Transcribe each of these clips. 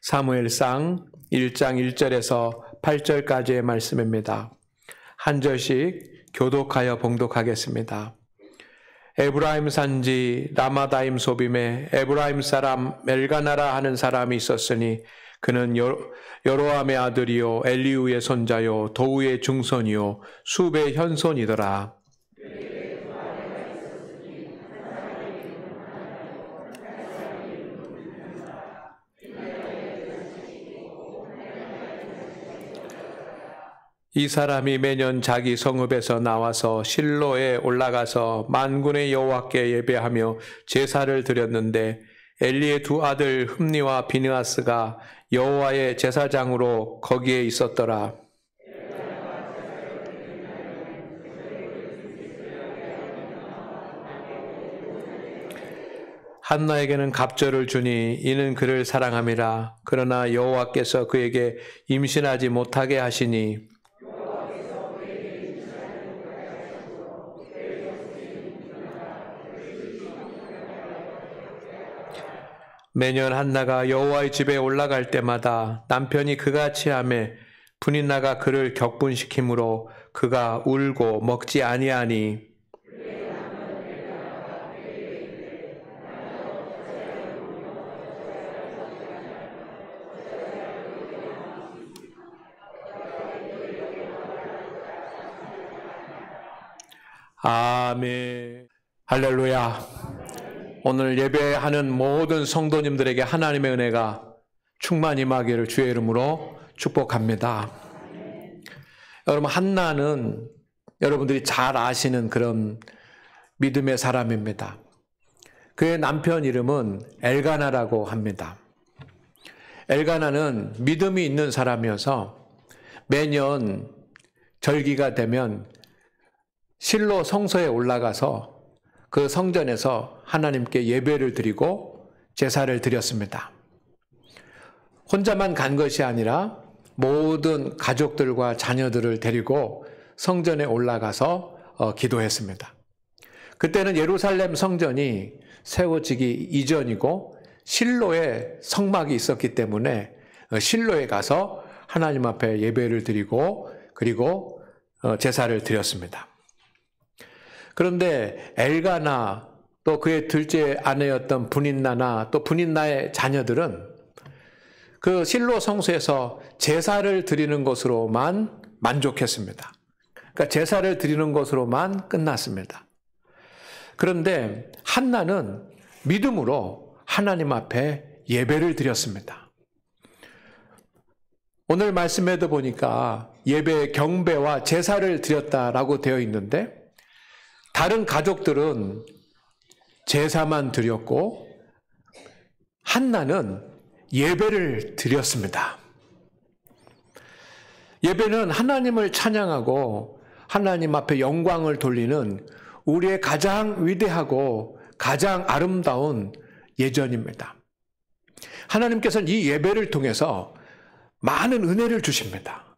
사무엘상 1장 1절에서 8절까지의 말씀입니다. 한 절씩 교독하여 봉독하겠습니다. 에브라임 산지 라마다임 소빔에 에브라임 사람 엘가나라 하는 사람이 있었으니 그는 여로함의 아들이요 엘리우의 손자요 도우의 중손이요 수베의 현손이더라. 이 사람이 매년 자기 성읍에서 나와서 실로에 올라가서 만군의 여호와께 예배하며 제사를 드렸는데 엘리의 두 아들 흠니와 비느하스가 여호와의 제사장으로 거기에 있었더라. 한나에게는 갑절을 주니 이는 그를 사랑함이라. 그러나 여호와께서 그에게 임신하지 못하게 하시니 매년 한나가 여호와의 집에 올라갈 때마다 남편이 그같이 하매 분인나가 그를 격분시키므로 그가 울고 먹지 아니하니 아멘. 할렐루야. 오늘 예배하는 모든 성도님들에게 하나님의 은혜가 충만히 임하기를 주의 이름으로 축복합니다. 여러분, 한나는 여러분들이 잘 아시는 그런 믿음의 사람입니다. 그의 남편 이름은 엘가나라고 합니다. 엘가나는 믿음이 있는 사람이어서 매년 절기가 되면 실로 성소에 올라가서 그 성전에서 하나님께 예배를 드리고 제사를 드렸습니다. 혼자만 간 것이 아니라 모든 가족들과 자녀들을 데리고 성전에 올라가서 기도했습니다. 그때는 예루살렘 성전이 세워지기 이전이고 실로에 성막이 있었기 때문에 실로에 가서 하나님 앞에 예배를 드리고 그리고 제사를 드렸습니다. 그런데 엘가나 또 그의 둘째 아내였던 분인나나 또 분인나의 자녀들은 그 실로 성소에서 제사를 드리는 것으로만 만족했습니다. 그러니까 제사를 드리는 것으로만 끝났습니다. 그런데 한나는 믿음으로 하나님 앞에 예배를 드렸습니다. 오늘 말씀에도 보니까 예배 경배와 제사를 드렸다라고 되어 있는데 다른 가족들은 제사만 드렸고 한나는 예배를 드렸습니다. 예배는 하나님을 찬양하고 하나님 앞에 영광을 돌리는 우리의 가장 위대하고 가장 아름다운 예전입니다. 하나님께서는 이 예배를 통해서 많은 은혜를 주십니다.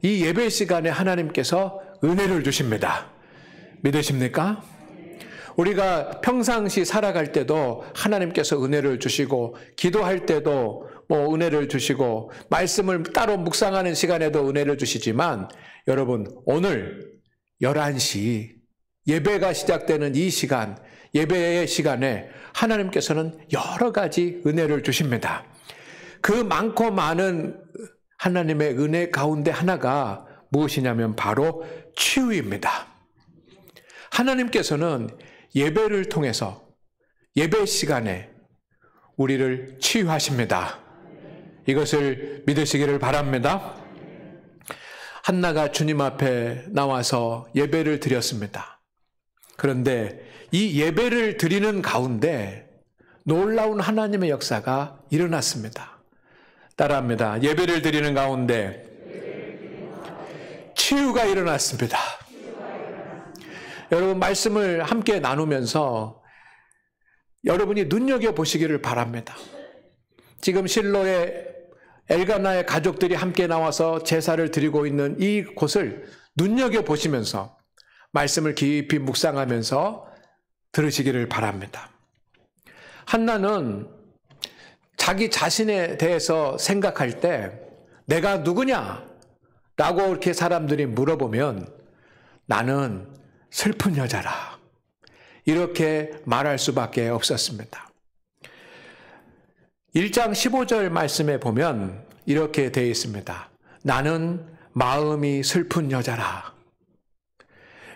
이 예배 시간에 하나님께서 은혜를 주십니다. 믿으십니까? 우리가 평상시 살아갈 때도 하나님께서 은혜를 주시고 기도할 때도 은혜를 주시고 말씀을 따로 묵상하는 시간에도 은혜를 주시지만 여러분 오늘 11시 예배가 시작되는 이 시간 예배의 시간에 하나님께서는 여러 가지 은혜를 주십니다. 그 많고 많은 하나님의 은혜 가운데 하나가 무엇이냐면 바로 치유입니다. 하나님께서는 예배를 통해서 예배 시간에 우리를 치유하십니다. 이것을 믿으시기를 바랍니다. 한나가 주님 앞에 나와서 예배를 드렸습니다. 그런데 이 예배를 드리는 가운데 놀라운 하나님의 역사가 일어났습니다. 따라합니다. 예배를 드리는 가운데 치유가 일어났습니다. 여러분 말씀을 함께 나누면서 여러분이 눈여겨보시기를 바랍니다. 지금 실로의 엘가나의 가족들이 함께 나와서 제사를 드리고 있는 이 곳을 눈여겨보시면서 말씀을 깊이 묵상하면서 들으시기를 바랍니다. 한나는 자기 자신에 대해서 생각할 때 내가 누구냐? 라고 이렇게 사람들이 물어보면 나는 슬픈 여자라. 이렇게 말할 수밖에 없었습니다. 1장 15절 말씀에 보면 이렇게 되어 있습니다. 나는 마음이 슬픈 여자라.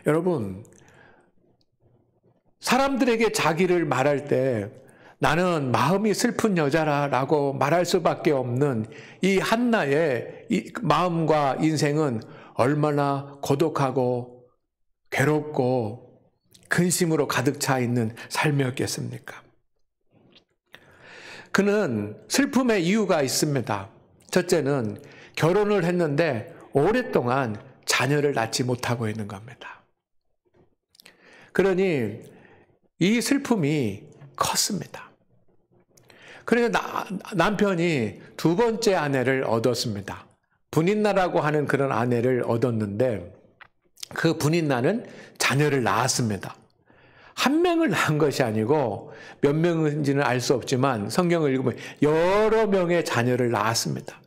여러분, 사람들에게 자기를 말할 때 나는 마음이 슬픈 여자라고 말할 수밖에 없는 이 한나의 이 마음과 인생은 얼마나 고독하고 괴롭고 근심으로 가득 차 있는 삶이었겠습니까? 그는 슬픔의 이유가 있습니다. 첫째는 결혼을 했는데 오랫동안 자녀를 낳지 못하고 있는 겁니다. 그러니 이 슬픔이 컸습니다. 그러니까 남편이 두 번째 아내를 얻었습니다. 분인나라고 하는 그런 아내를 얻었는데 그 분인나는 자녀를 낳았습니다. 한 명을 낳은 것이 아니고 몇 명인지는 알 수 없지만 성경을 읽으면 여러 명의 자녀를 낳았습니다.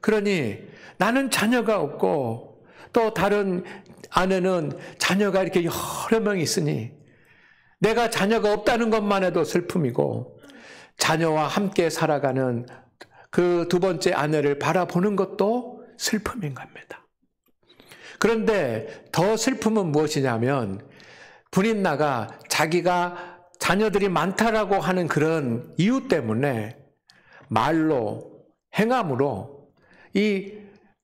그러니 나는 자녀가 없고 또 다른 아내는 자녀가 이렇게 여러 명이 있으니 내가 자녀가 없다는 것만 해도 슬픔이고 자녀와 함께 살아가는 그 두 번째 아내를 바라보는 것도 슬픔인 겁니다. 그런데 더 슬픔은 무엇이냐면 분인나가 자기가 자녀들이 많다라고 하는 그런 이유 때문에 말로 행함으로 이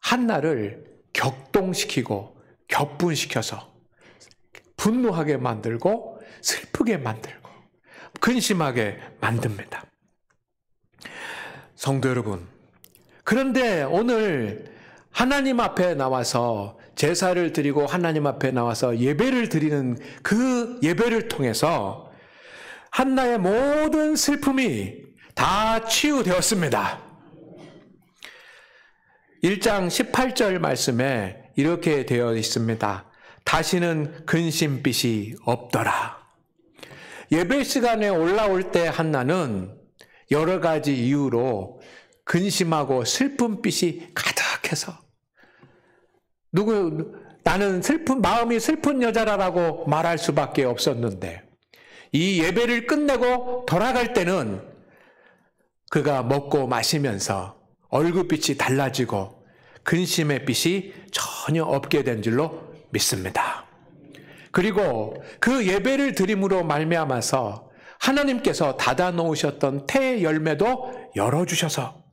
한나를 격동시키고 격분시켜서 분노하게 만들고 슬프게 만들고 근심하게 만듭니다. 성도 여러분, 그런데 오늘 하나님 앞에 나와서 제사를 드리고 하나님 앞에 나와서 예배를 드리는 그 예배를 통해서 한나의 모든 슬픔이 다 치유되었습니다. 1장 18절 말씀에 이렇게 되어 있습니다. 다시는 근심빛이 없더라. 예배 시간에 올라올 때 한나는 여러 가지 이유로 근심하고 슬픔빛이 가득해서 나는 마음이 슬픈 여자라고 말할 수밖에 없었는데 이 예배를 끝내고 돌아갈 때는 그가 먹고 마시면서 얼굴빛이 달라지고 근심의 빛이 전혀 없게 된 줄로 믿습니다. 그리고 그 예배를 드림으로 말미암아서 하나님께서 닫아 놓으셨던 태의 열매도 열어주셔서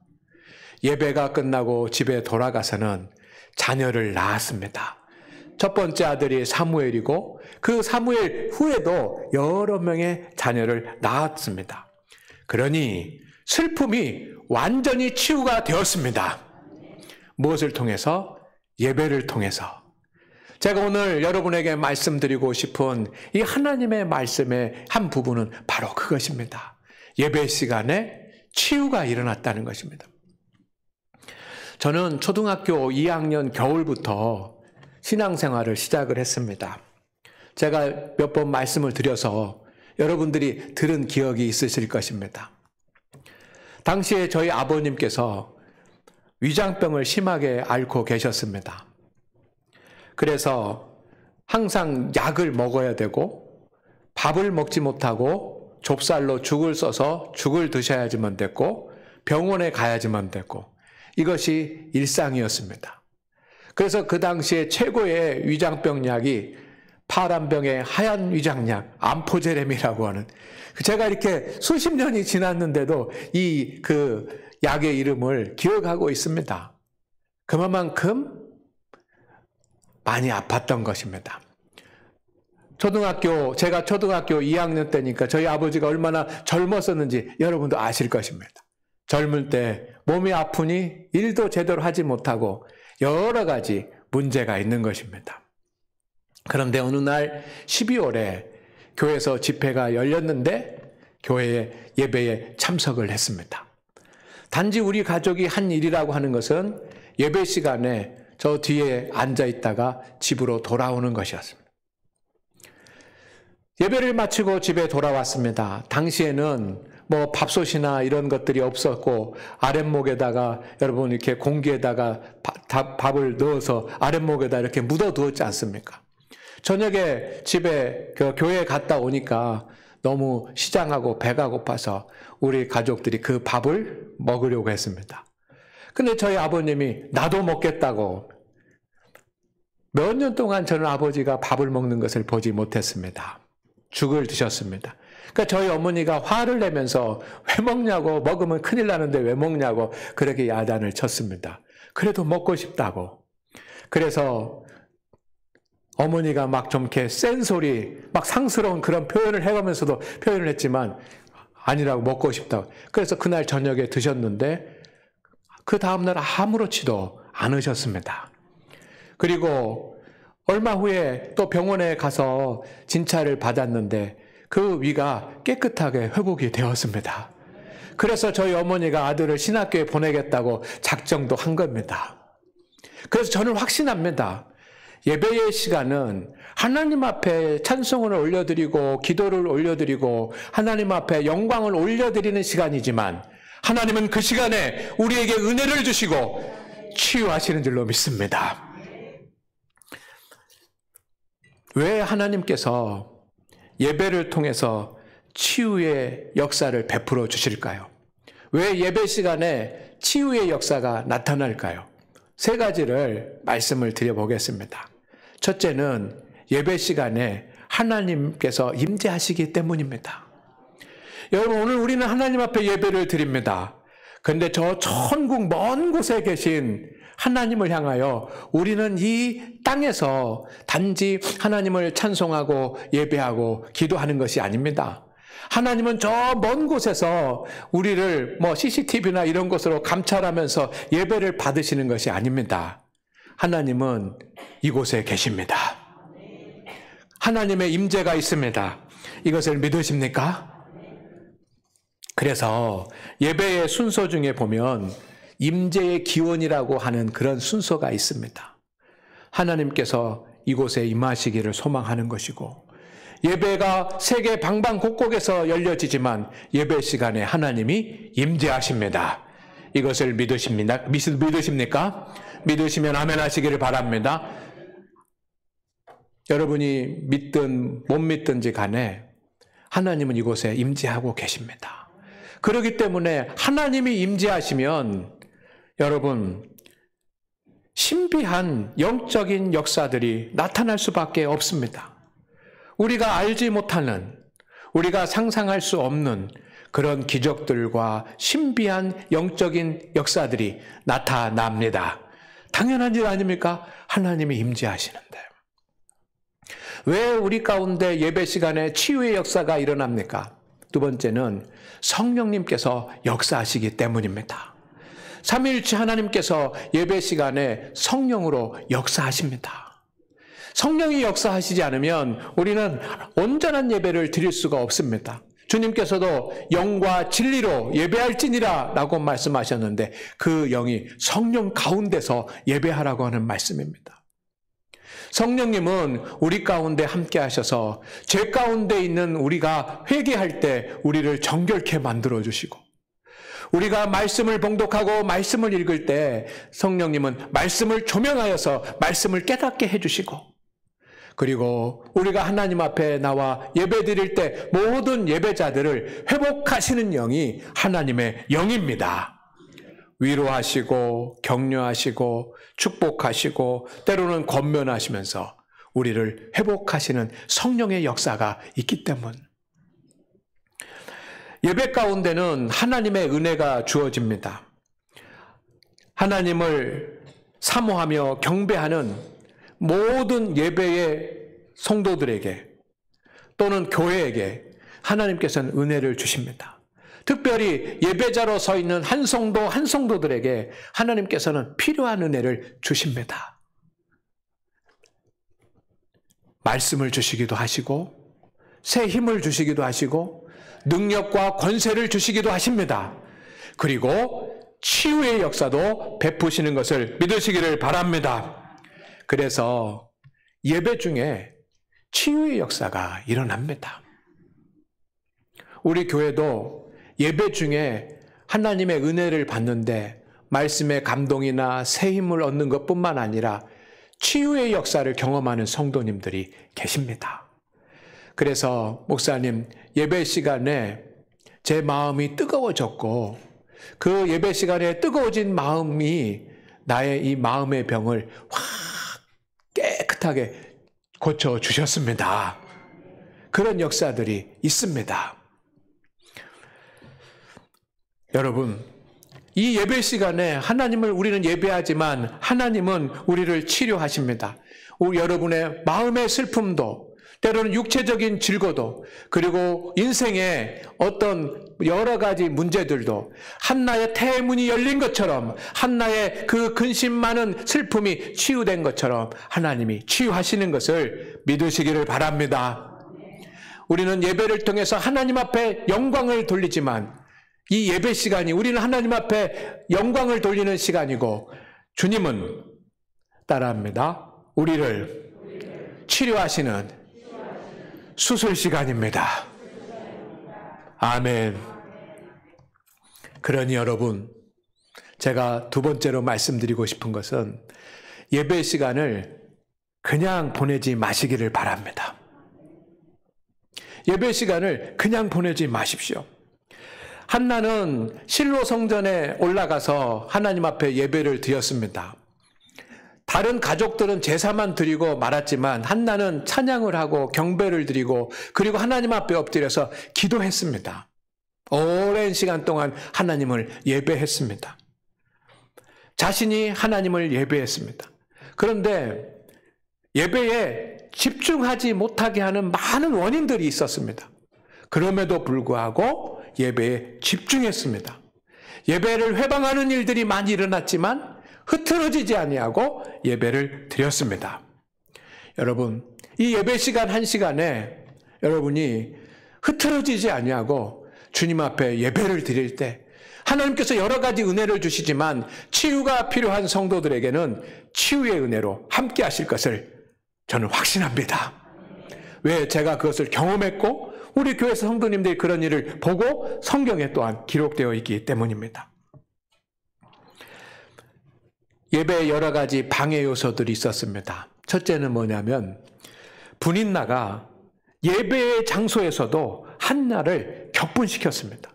예배가 끝나고 집에 돌아가서는 자녀를 낳았습니다. 첫 번째 아들이 사무엘이고 그 사무엘 후에도 여러 명의 자녀를 낳았습니다. 그러니 슬픔이 완전히 치유가 되었습니다. 무엇을 통해서? 예배를 통해서. 제가 오늘 여러분에게 말씀드리고 싶은 이 하나님의 말씀의 한 부분은 바로 그것입니다. 예배 시간에 치유가 일어났다는 것입니다. 저는 초등학교 2학년 겨울부터 신앙생활을 시작을 했습니다. 제가 몇 번 말씀을 드려서 여러분들이 들은 기억이 있으실 것입니다. 당시에 저희 아버님께서 위장병을 심하게 앓고 계셨습니다. 그래서 항상 약을 먹어야 되고 밥을 먹지 못하고 좁쌀로 죽을 써서 죽을 드셔야지만 됐고 병원에 가야지만 됐고 이것이 일상이었습니다. 그래서 그 당시에 최고의 위장병 약이 파란병의 하얀 위장약 암포제렘이라고 하는, 제가 이렇게 수십 년이 지났는데도 그 약의 이름을 기억하고 있습니다. 그만큼 많이 아팠던 것입니다. 제가 초등학교 2학년 때니까 저희 아버지가 얼마나 젊었었는지 여러분도 아실 것입니다. 젊을 때 몸이 아프니 일도 제대로 하지 못하고 여러 가지 문제가 있는 것입니다. 그런데 어느 날 12월에 교회에서 집회가 열렸는데 교회에 예배에 참석을 했습니다. 단지 우리 가족이 한 일이라고 하는 것은 예배 시간에 저 뒤에 앉아 있다가 집으로 돌아오는 것이었습니다. 예배를 마치고 집에 돌아왔습니다. 당시에는 뭐 밥솥이나 이런 것들이 없었고 아랫목에다가 여러분 이렇게 공기에다가 밥을 넣어서 아랫목에다 이렇게 묻어두었지 않습니까? 저녁에 집에 교회에 갔다 오니까 너무 시장하고 배가 고파서 우리 가족들이 그 밥을 먹으려고 했습니다. 근데 저희 아버님이 나도 먹겠다고 몇 년 동안 저는 아버지가 밥을 먹는 것을 보지 못했습니다. 죽을 드셨습니다. 그러니까 저희 어머니가 화를 내면서 왜 먹냐고, 먹으면 큰일 나는데 왜 먹냐고 그렇게 야단을 쳤습니다. 그래도 먹고 싶다고. 그래서 어머니가 막 좀 이렇게 센 소리, 막 상스러운 그런 표현을 해가면서도 표현을 했지만 아니라고 먹고 싶다고. 그래서 그날 저녁에 드셨는데 그 다음날 아무렇지도 않으셨습니다. 그리고 얼마 후에 또 병원에 가서 진찰을 받았는데 그 위가 깨끗하게 회복이 되었습니다. 그래서 저희 어머니가 아들을 신학교에 보내겠다고 작정도 한 겁니다. 그래서 저는 확신합니다. 예배의 시간은 하나님 앞에 찬송을 올려드리고 기도를 올려드리고 하나님 앞에 영광을 올려드리는 시간이지만 하나님은 그 시간에 우리에게 은혜를 주시고 치유하시는 줄로 믿습니다. 왜 하나님께서 예배를 통해서 치유의 역사를 베풀어 주실까요? 왜 예배 시간에 치유의 역사가 나타날까요? 세 가지를 말씀을 드려보겠습니다. 첫째는 예배 시간에 하나님께서 임재하시기 때문입니다. 여러분, 오늘 우리는 하나님 앞에 예배를 드립니다. 그런데 저 천국 먼 곳에 계신 하나님을 향하여 우리는 이 땅에서 단지 하나님을 찬송하고 예배하고 기도하는 것이 아닙니다. 하나님은 저 먼 곳에서 우리를 CCTV나 이런 것으로 감찰하면서 예배를 받으시는 것이 아닙니다. 하나님은 이곳에 계십니다. 하나님의 임재가 있습니다. 이것을 믿으십니까? 그래서 예배의 순서 중에 보면 임재의 기원이라고 하는 그런 순서가 있습니다. 하나님께서 이곳에 임하시기를 소망하는 것이고 예배가 세계 방방곡곡에서 열려지지만 예배 시간에 하나님이 임재하십니다. 이것을 믿으십니까? 믿으시면 아멘 하시기를 바랍니다. 여러분이 믿든 못 믿든지 간에 하나님은 이곳에 임재하고 계십니다. 그렇기 때문에 하나님이 임재하시면 여러분 신비한 영적인 역사들이 나타날 수밖에 없습니다. 우리가 알지 못하는, 우리가 상상할 수 없는 그런 기적들과 신비한 영적인 역사들이 나타납니다. 당연한 일 아닙니까? 하나님이 임재하시는데. 왜 우리 가운데 예배 시간에 치유의 역사가 일어납니까? 두 번째는 성령님께서 역사하시기 때문입니다. 삼위일체 하나님께서 예배 시간에 성령으로 역사하십니다. 성령이 역사하시지 않으면 우리는 온전한 예배를 드릴 수가 없습니다. 주님께서도 영과 진리로 예배할지니라 라고 말씀하셨는데 그 영이 성령 가운데서 예배하라고 하는 말씀입니다. 성령님은 우리 가운데 함께 하셔서 죄 가운데 있는 우리가 회개할 때 우리를 정결케 만들어 주시고 우리가 말씀을 봉독하고 말씀을 읽을 때 성령님은 말씀을 조명하여서 말씀을 깨닫게 해주시고 그리고 우리가 하나님 앞에 나와 예배 드릴 때 모든 예배자들을 회복하시는 영이 하나님의 영입니다. 위로하시고 격려하시고 축복하시고 때로는 권면하시면서 우리를 회복하시는 성령의 역사가 있기 때문. 예배 가운데는 하나님의 은혜가 주어집니다. 하나님을 사모하며 경배하는 모든 예배의 성도들에게 또는 교회에게 하나님께서는 은혜를 주십니다. 특별히 예배자로 서 있는 한 성도 한 성도들에게 하나님께서는 필요한 은혜를 주십니다. 말씀을 주시기도 하시고 새 힘을 주시기도 하시고 능력과 권세를 주시기도 하십니다. 그리고 치유의 역사도 베푸시는 것을 믿으시기를 바랍니다. 그래서 예배 중에 치유의 역사가 일어납니다. 우리 교회도 예배 중에 하나님의 은혜를 받는데 말씀의 감동이나 새 힘을 얻는 것뿐만 아니라 치유의 역사를 경험하는 성도님들이 계십니다. 그래서 목사님, 예배 시간에 제 마음이 뜨거워졌고 그 예배 시간에 뜨거워진 마음이 나의 이 마음의 병을 확 깨끗하게 고쳐주셨습니다. 그런 역사들이 있습니다. 여러분, 이 예배 시간에 하나님을 우리는 예배하지만 하나님은 우리를 치료하십니다. 여러분의 마음의 슬픔도, 때로는 육체적인 질고도, 그리고 인생의 어떤 여러 가지 문제들도 한나의 태문이 열린 것처럼, 한나의 그 근심 많은 슬픔이 치유된 것처럼 하나님이 치유하시는 것을 믿으시기를 바랍니다. 우리는 예배를 통해서 하나님 앞에 영광을 돌리지만 이 예배 시간이 우리는 하나님 앞에 영광을 돌리는 시간이고, 주님은 따라합니다. 우리를 치료하시는 수술 시간입니다. 아멘. 그러니 여러분, 제가 두 번째로 말씀드리고 싶은 것은 예배 시간을 그냥 보내지 마시기를 바랍니다. 예배 시간을 그냥 보내지 마십시오. 한나는 실로 성전에 올라가서 하나님 앞에 예배를 드렸습니다. 다른 가족들은 제사만 드리고 말았지만 한나는 찬양을 하고 경배를 드리고 그리고 하나님 앞에 엎드려서 기도했습니다. 오랜 시간 동안 하나님을 예배했습니다. 자신이 하나님을 예배했습니다. 그런데 예배에 집중하지 못하게 하는 많은 원인들이 있었습니다. 그럼에도 불구하고 예배에 집중했습니다. 예배를 회방하는 일들이 많이 일어났지만 흐트러지지 아니하고 예배를 드렸습니다. 여러분, 이 예배 시간 한 시간에 여러분이 흐트러지지 아니하고 주님 앞에 예배를 드릴 때 하나님께서 여러 가지 은혜를 주시지만 치유가 필요한 성도들에게는 치유의 은혜로 함께 하실 것을 저는 확신합니다. 왜? 제가 그것을 경험했고 우리 교회 성도님들이 그런 일을 보고 성경에 또한 기록되어 있기 때문입니다. 예배에 여러 가지 방해 요소들이 있었습니다. 첫째는 뭐냐면 분인나가 예배의 장소에서도 한나를 격분시켰습니다.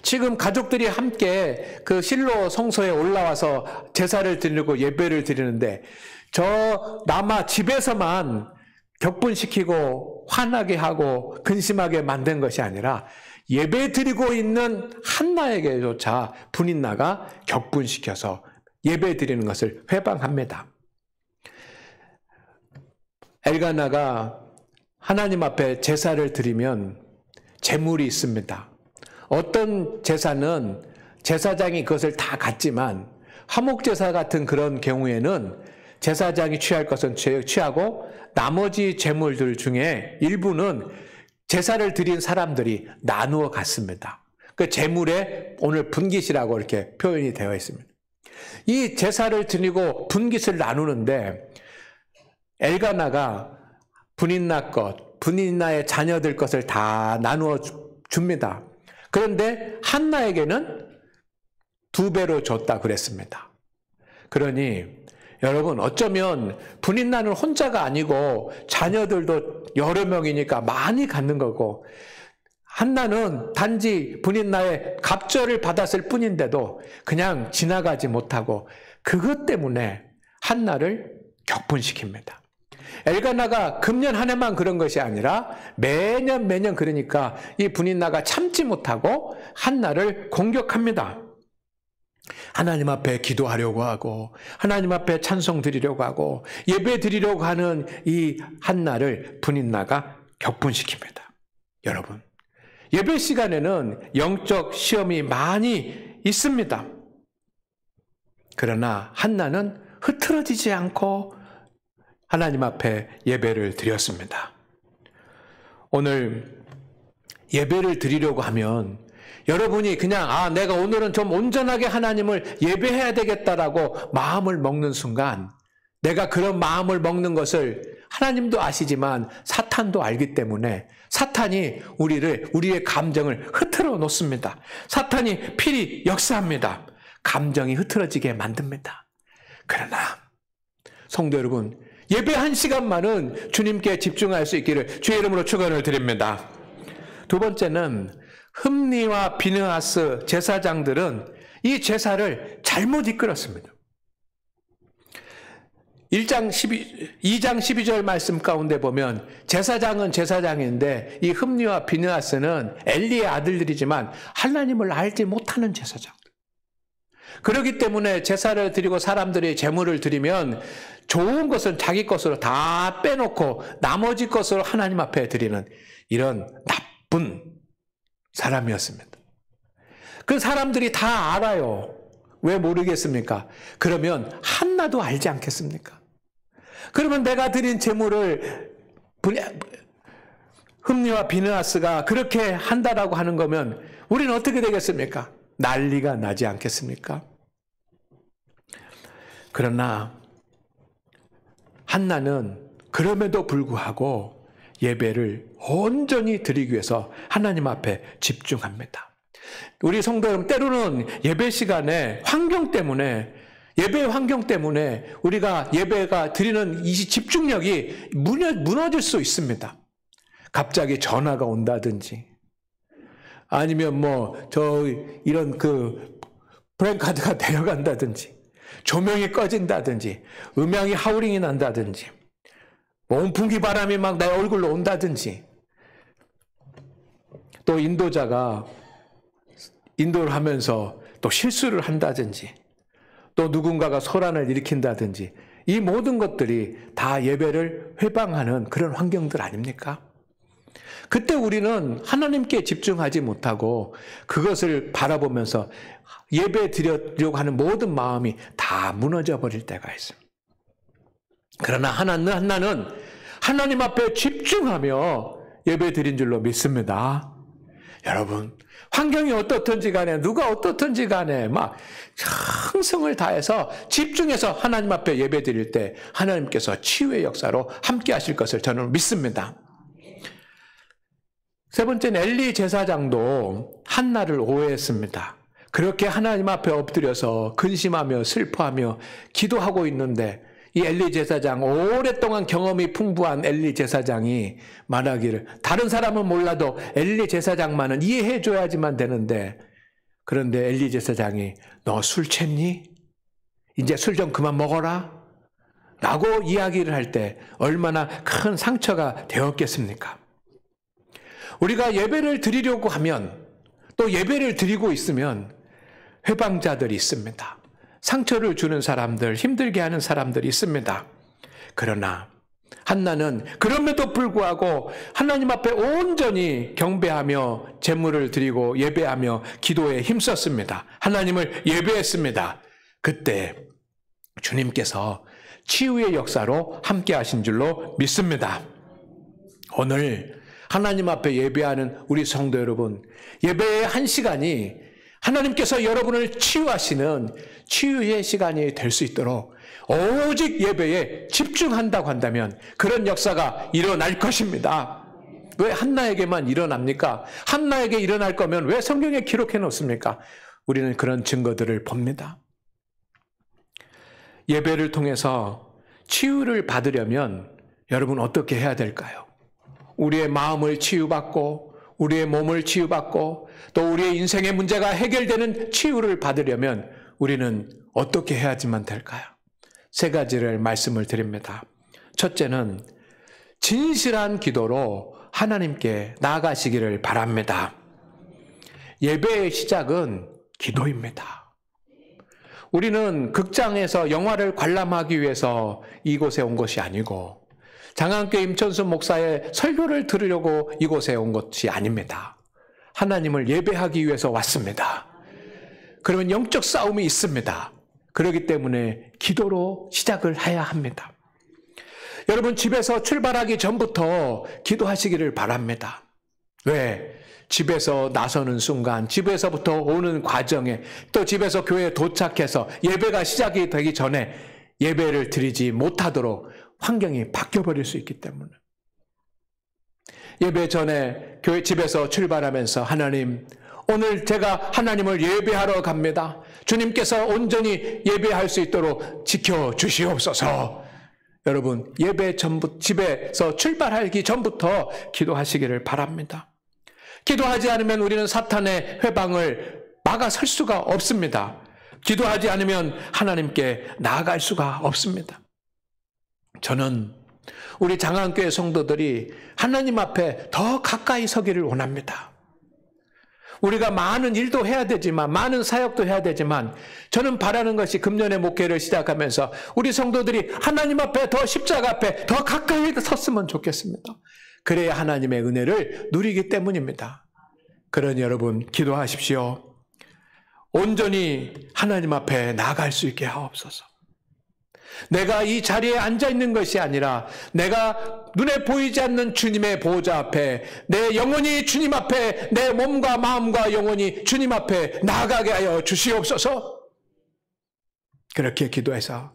지금 가족들이 함께 그 실로 성소에 올라와서 제사를 드리고 예배를 드리는데 저 남아 집에서만 격분시키고 화나게 하고 근심하게 만든 것이 아니라 예배 드리고 있는 한나에게조차 분인나가 격분시켜서 예배 드리는 것을 회방합니다. 엘가나가 하나님 앞에 제사를 드리면 제물이 있습니다. 어떤 제사는 제사장이 그것을 다 갖지만 화목제사 같은 그런 경우에는 제사장이 취할 것은 취하고 나머지 제물들 중에 일부는 제사를 드린 사람들이 나누어 갔습니다. 그 제물에 오늘 분깃이라고 이렇게 표현이 되어 있습니다. 이 제사를 드리고 분깃을 나누는데 엘가나가 분인나 것, 분인나의 자녀들 것을 다 나누어 줍니다. 그런데 한나에게는 2배로 줬다 그랬습니다. 그러니 여러분, 어쩌면 분인나는 혼자가 아니고 자녀들도 여러 명이니까 많이 갖는 거고 한나는 단지 분인나의 갑절을 받았을 뿐인데도 그냥 지나가지 못하고 그것 때문에 한나를 격분시킵니다. 엘가나가 금년 한 해만 그런 것이 아니라 매년 그러니까 이 분인나가 참지 못하고 한나를 공격합니다. 하나님 앞에 기도하려고 하고 하나님 앞에 찬송 드리려고 하고 예배 드리려고 하는 이 한나를 분인나가 격분시킵니다. 여러분, 예배 시간에는 영적 시험이 많이 있습니다. 그러나 한나는 흐트러지지 않고 하나님 앞에 예배를 드렸습니다. 오늘 예배를 드리려고 하면 여러분이 그냥 내가 오늘은 좀 온전하게 하나님을 예배해야 되겠다라고 마음을 먹는 순간 내가 그런 마음을 먹는 것을 하나님도 아시지만 사탄도 알기 때문에 사탄이 우리의 감정을 흐트러 놓습니다. 사탄이 필히 역사합니다. 감정이 흐트러지게 만듭니다. 그러나 성도 여러분, 예배 1시간만은 주님께 집중할 수 있기를 주의 이름으로 축원을 드립니다. 두 번째는 흠니와 비느하스 제사장들은 이 제사를 잘못 이끌었습니다. 2장 12절 말씀 가운데 보면 제사장은 제사장인데 이 흠니와 비느하스는 엘리의 아들들이지만 하나님을 알지 못하는 제사장들. 그렇기 때문에 제사를 드리고 사람들이 제물을 드리면 좋은 것은 자기 것으로 다 빼놓고 나머지 것으로 하나님 앞에 드리는 이런 나쁜 사람이었습니다. 그 사람들이 다 알아요. 왜 모르겠습니까? 그러면 한나도 알지 않겠습니까? 그러면 내가 드린 제물을 흠니와 비느하스가 그렇게 한다라고 하는 거면 우리는 어떻게 되겠습니까? 난리가 나지 않겠습니까? 그러나 한나는 그럼에도 불구하고 예배를 온전히 드리기 위해서 하나님 앞에 집중합니다. 우리 성도 여러분, 때로는 예배 시간에 예배의 환경 때문에 우리가 예배가 드리는 이 집중력이 무너질 수 있습니다. 갑자기 전화가 온다든지, 아니면 이런 브랜카드가 내려간다든지, 조명이 꺼진다든지, 음향이 하우링이 난다든지, 온풍기 바람이 막 내 얼굴로 온다든지, 또 인도자가 인도를 하면서 또 실수를 한다든지, 또 누군가가 소란을 일으킨다든지, 이 모든 것들이 다 예배를 회방하는 그런 환경들 아닙니까? 그때 우리는 하나님께 집중하지 못하고 그것을 바라보면서 예배 드리려고 하는 모든 마음이 다 무너져 버릴 때가 있습니다. 그러나 한나는 하나님 앞에 집중하며 예배 드린 줄로 믿습니다. 여러분, 환경이 어떻든지 간에, 누가 어떻든지 간에 막 흥성을 다해서 집중해서 하나님 앞에 예배 드릴 때 하나님께서 치유의 역사로 함께 하실 것을 저는 믿습니다. 세 번째는 엘리 제사장도 한나를 오해했습니다. 그렇게 하나님 앞에 엎드려서 근심하며 슬퍼하며 기도하고 있는데 이 엘리 제사장, 오랫동안 경험이 풍부한 엘리 제사장이 말하기를, 다른 사람은 몰라도 엘리 제사장만은 이해해 줘야지만 되는데, 그런데 엘리 제사장이 너 술 챘니? 이제 술 좀 그만 먹어라 라고 이야기를 할 때 얼마나 큰 상처가 되었겠습니까? 우리가 예배를 드리려고 하면, 또 예배를 드리고 있으면 회방자들이 있습니다. 상처를 주는 사람들, 힘들게 하는 사람들이 있습니다. 그러나 한나는 그럼에도 불구하고 하나님 앞에 온전히 경배하며 제물을 드리고 예배하며 기도에 힘썼습니다. 하나님을 예배했습니다. 그때 주님께서 치유의 역사로 함께 하신 줄로 믿습니다. 오늘 하나님 앞에 예배하는 우리 성도 여러분, 예배의 1시간이 하나님께서 여러분을 치유하시는 치유의 시간이 될 수 있도록 오직 예배에 집중한다고 한다면 그런 역사가 일어날 것입니다. 왜 한나에게만 일어납니까? 한나에게 일어날 거면 왜 성경에 기록해 놓습니까? 우리는 그런 증거들을 봅니다. 예배를 통해서 치유를 받으려면 여러분 어떻게 해야 될까요? 우리의 마음을 치유받고 우리의 몸을 치유받고 또 우리의 인생의 문제가 해결되는 치유를 받으려면 우리는 어떻게 해야지만 될까요? 3가지를 말씀을 드립니다. 첫째는 진실한 기도로 하나님께 나아가시기를 바랍니다. 예배의 시작은 기도입니다. 우리는 극장에서 영화를 관람하기 위해서 이곳에 온 것이 아니고 장안교 임천수 목사의 설교를 들으려고 이곳에 온 것이 아닙니다. 하나님을 예배하기 위해서 왔습니다. 그러면 영적 싸움이 있습니다. 그렇기 때문에 기도로 시작을 해야 합니다. 여러분, 집에서 출발하기 전부터 기도하시기를 바랍니다. 왜? 집에서 나서는 순간, 집에서부터 오는 과정에, 또 집에서 교회에 도착해서 예배가 시작이 되기 전에 예배를 드리지 못하도록 환경이 바뀌어버릴 수 있기 때문에. 예배 전에 교회 집에서 출발하면서 하나님, 오늘 제가 하나님을 예배하러 갑니다. 주님께서 온전히 예배할 수 있도록 지켜주시옵소서. 여러분, 예배 전부 집에서 출발하기 전부터 기도하시기를 바랍니다. 기도하지 않으면 우리는 사탄의 회방을 막아설 수가 없습니다. 기도하지 않으면 하나님께 나아갈 수가 없습니다. 저는 우리 장안교회 성도들이 하나님 앞에 더 가까이 서기를 원합니다. 우리가 많은 일도 해야 되지만, 많은 사역도 해야 되지만, 저는 바라는 것이 금년의 목회를 시작하면서 우리 성도들이 하나님 앞에 더 십자가 앞에 더 가까이 섰으면 좋겠습니다. 그래야 하나님의 은혜를 누리기 때문입니다. 그러니 여러분, 기도하십시오. 온전히 하나님 앞에 나아갈 수 있게 하옵소서. 내가 이 자리에 앉아있는 것이 아니라 내가 눈에 보이지 않는 주님의 보호자 앞에, 내 영혼이 주님 앞에, 내 몸과 마음과 영혼이 주님 앞에 나아가게 하여 주시옵소서. 그렇게 기도해서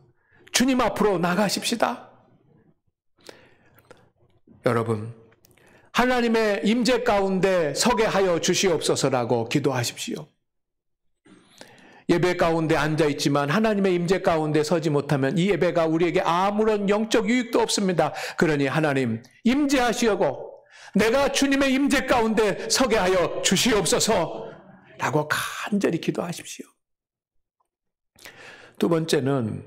주님 앞으로 나가십시다. 여러분, 하나님의 임재 가운데 서게 하여 주시옵소서라고 기도하십시오. 예배 가운데 앉아있지만 하나님의 임재 가운데 서지 못하면 이 예배가 우리에게 아무런 영적 유익도 없습니다. 그러니 하나님, 임재하시고 내가 주님의 임재 가운데 서게 하여 주시옵소서 라고 간절히 기도하십시오. 두 번째는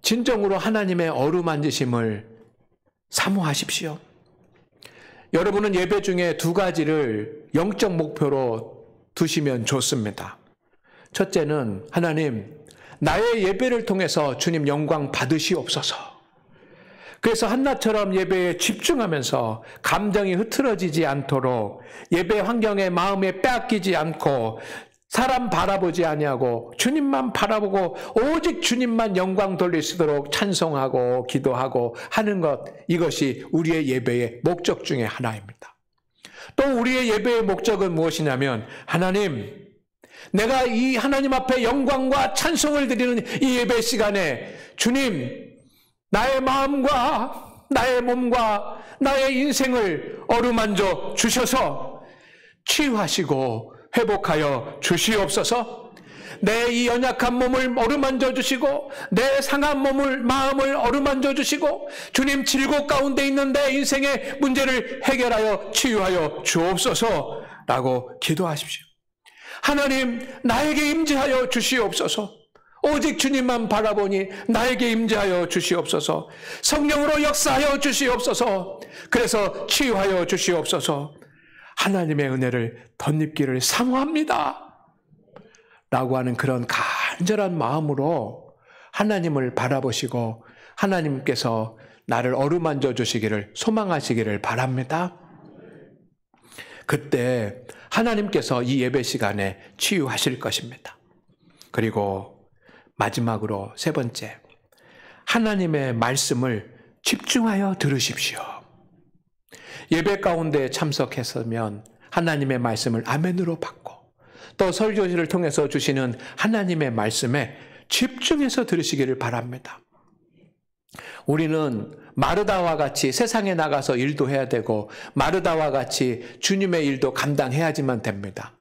진정으로 하나님의 어루만지심을 사모하십시오. 여러분은 예배 중에 두 가지를 영적 목표로 두시면 좋습니다. 첫째는 하나님, 나의 예배를 통해서 주님 영광 받으시옵소서. 그래서 한나처럼 예배에 집중하면서 감정이 흐트러지지 않도록 예배 환경에 마음에 빼앗기지 않고 사람 바라보지 아니하고 주님만 바라보고 오직 주님만 영광 돌릴 수 있도록 찬송하고 기도하고 하는 것, 이것이 우리의 예배의 목적 중에 하나입니다. 또 우리의 예배의 목적은 무엇이냐면, 하나님, 내가 이 하나님 앞에 영광과 찬송을 드리는 이 예배 시간에 주님, 나의 마음과 나의 몸과 나의 인생을 어루만져 주셔서 치유하시고 회복하여 주시옵소서. 내 이 연약한 몸을 어루만져 주시고 내 상한 마음을 어루만져 주시고 주님, 질곡 가운데 있는 내 인생의 문제를 해결하여 치유하여 주옵소서 라고 기도하십시오. 하나님, 나에게 임재하여 주시옵소서. 오직 주님만 바라보니 나에게 임재하여 주시옵소서. 성령으로 역사하여 주시옵소서. 그래서 치유하여 주시옵소서. 하나님의 은혜를 덧입기를 사모합니다 라고 하는 그런 간절한 마음으로 하나님을 바라보시고 하나님께서 나를 어루만져 주시기를 소망하시기를 바랍니다. 그때 하나님께서 이 예배 시간에 치유하실 것입니다. 그리고 마지막으로 세 번째, 하나님의 말씀을 집중하여 들으십시오. 예배 가운데 참석했으면 하나님의 말씀을 아멘으로 받고 또 설교지를 통해서 주시는 하나님의 말씀에 집중해서 들으시기를 바랍니다. 우리는 마르다와 같이 세상에 나가서 일도 해야 되고 마르다와 같이 주님의 일도 감당해야지만 됩니다.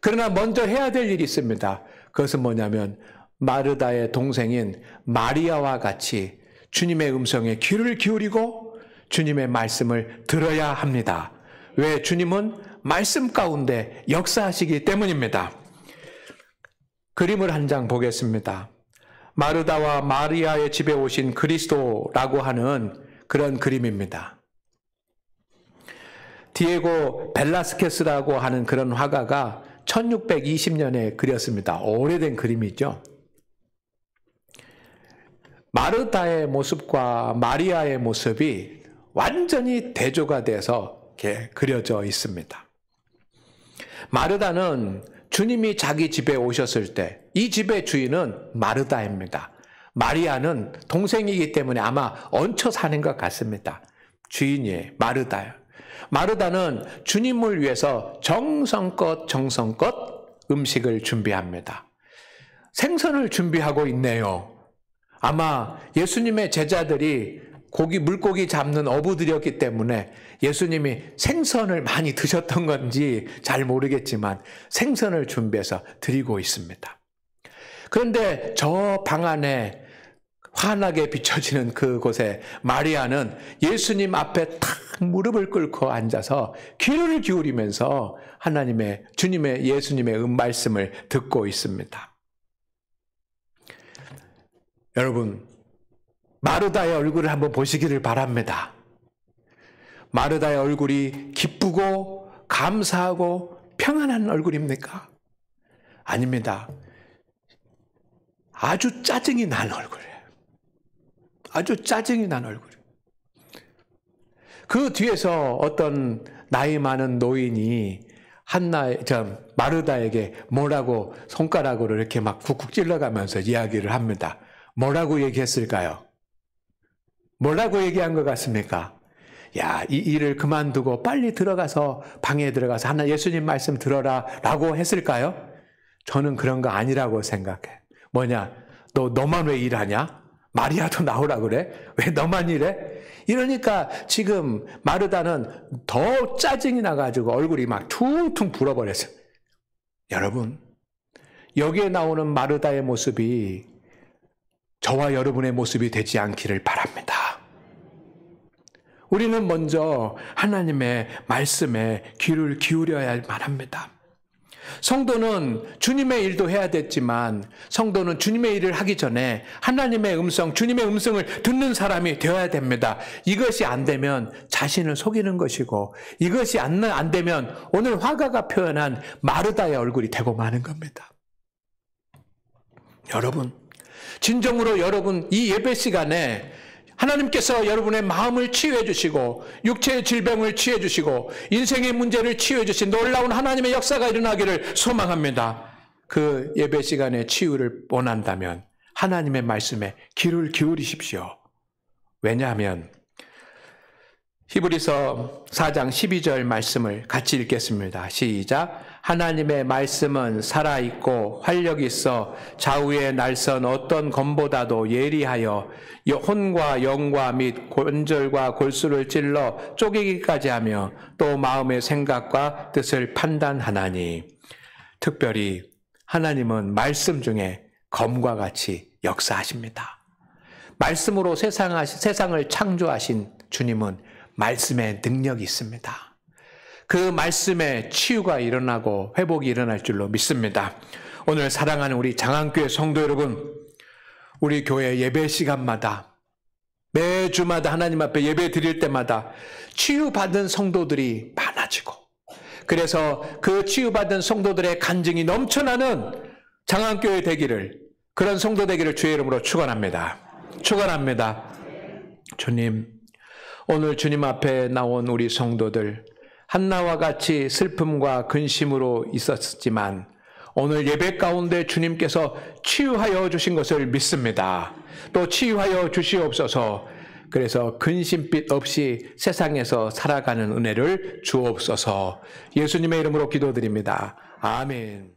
그러나 먼저 해야 될 일이 있습니다. 그것은 뭐냐면 마르다의 동생인 마리아와 같이 주님의 음성에 귀를 기울이고 주님의 말씀을 들어야 합니다. 왜? 주님은 말씀 가운데 역사하시기 때문입니다. 그림을 한 장 보겠습니다. 마르다와 마리아의 집에 오신 그리스도라고 하는 그런 그림입니다. 디에고 벨라스케스라고 하는 그런 화가가 1620년에 그렸습니다. 오래된 그림이죠. 마르다의 모습과 마리아의 모습이 완전히 대조가 돼서 이렇게 그려져 있습니다. 마르다는 주님이 자기 집에 오셨을 때 이 집의 주인은 마르다입니다. 마리아는 동생이기 때문에 아마 얹혀 사는 것 같습니다. 주인이 마르다예요. 마르다는 주님을 위해서 정성껏 음식을 준비합니다. 생선을 준비하고 있네요. 아마 예수님의 제자들이 물고기 잡는 어부들이었기 때문에 예수님이 생선을 많이 드셨던 건지 잘 모르겠지만 생선을 준비해서 드리고 있습니다. 그런데 저 방 안에 환하게 비춰지는 그곳에 마리아는 예수님 앞에 탁 무릎을 꿇고 앉아서 귀를 기울이면서 예수님의 말씀을 듣고 있습니다. 여러분, 마르다의 얼굴을 한번 보시기를 바랍니다. 마르다의 얼굴이 기쁘고 감사하고 평안한 얼굴입니까? 아닙니다. 아주 짜증이 난 얼굴이에요. 아주 짜증이 난 얼굴. 그 뒤에서 어떤 나이 많은 노인이 마르다에게 뭐라고 손가락으로 이렇게 막 쿡쿡 찔러가면서 이야기를 합니다. 뭐라고 얘기했을까요? 뭐라고 얘기한 것 같습니까? 야, 이 일을 그만두고 빨리 들어가서 방에 들어가서 예수님 말씀 들어라 라고 했을까요? 저는 그런 거 아니라고 생각해. 뭐냐? 너만 왜 일하냐? 마리아도 나오라 그래? 왜 너만 일해? 이러니까 지금 마르다는 더 짜증이 나가지고 얼굴이 막 퉁퉁 불어버렸어요. 여러분, 여기에 나오는 마르다의 모습이 저와 여러분의 모습이 되지 않기를 바랍니다. 우리는 먼저 하나님의 말씀에 귀를 기울여야만 합니다. 성도는 주님의 일도 해야 됐지만 성도는 주님의 일을 하기 전에 하나님의 음성, 주님의 음성을 듣는 사람이 되어야 됩니다. 이것이 안 되면 자신을 속이는 것이고 이것이 안 되면 오늘 화가가 표현한 마르다의 얼굴이 되고 마는 겁니다. 여러분, 진정으로 여러분 이 예배 시간에 하나님께서 여러분의 마음을 치유해 주시고 육체의 질병을 치유해 주시고 인생의 문제를 치유해 주신 놀라운 하나님의 역사가 일어나기를 소망합니다. 그 예배 시간에 치유를 원한다면 하나님의 말씀에 귀를 기울이십시오. 왜냐하면 히브리서 4장 12절 말씀을 같이 읽겠습니다. 시작. 하나님의 말씀은 살아있고 활력이 있어 좌우의 날선 어떤 검보다도 예리하여 혼과 영과 및 관절과 골수를 찔러 쪼개기까지 하며 또 마음의 생각과 뜻을 판단하나니. 특별히 하나님은 말씀 중에 검과 같이 역사하십니다. 말씀으로 세상을 창조하신 주님은 말씀에 능력이 있습니다. 그 말씀에 치유가 일어나고 회복이 일어날 줄로 믿습니다. 오늘 사랑하는 우리 장안교회 성도 여러분, 우리 교회 예배 시간마다 매주마다 하나님 앞에 예배 드릴 때마다 치유받은 성도들이 많아지고 그래서 그 치유받은 성도들의 간증이 넘쳐나는 장안교회 되기를, 그런 성도 되기를 주의 이름으로 축원합니다. 축원합니다. 주님, 오늘 주님 앞에 나온 우리 성도들 한나와 같이 슬픔과 근심으로 있었지만 오늘 예배 가운데 주님께서 치유하여 주신 것을 믿습니다. 또 치유하여 주시옵소서. 그래서 근심빛 없이 세상에서 살아가는 은혜를 주옵소서. 예수님의 이름으로 기도드립니다. 아멘.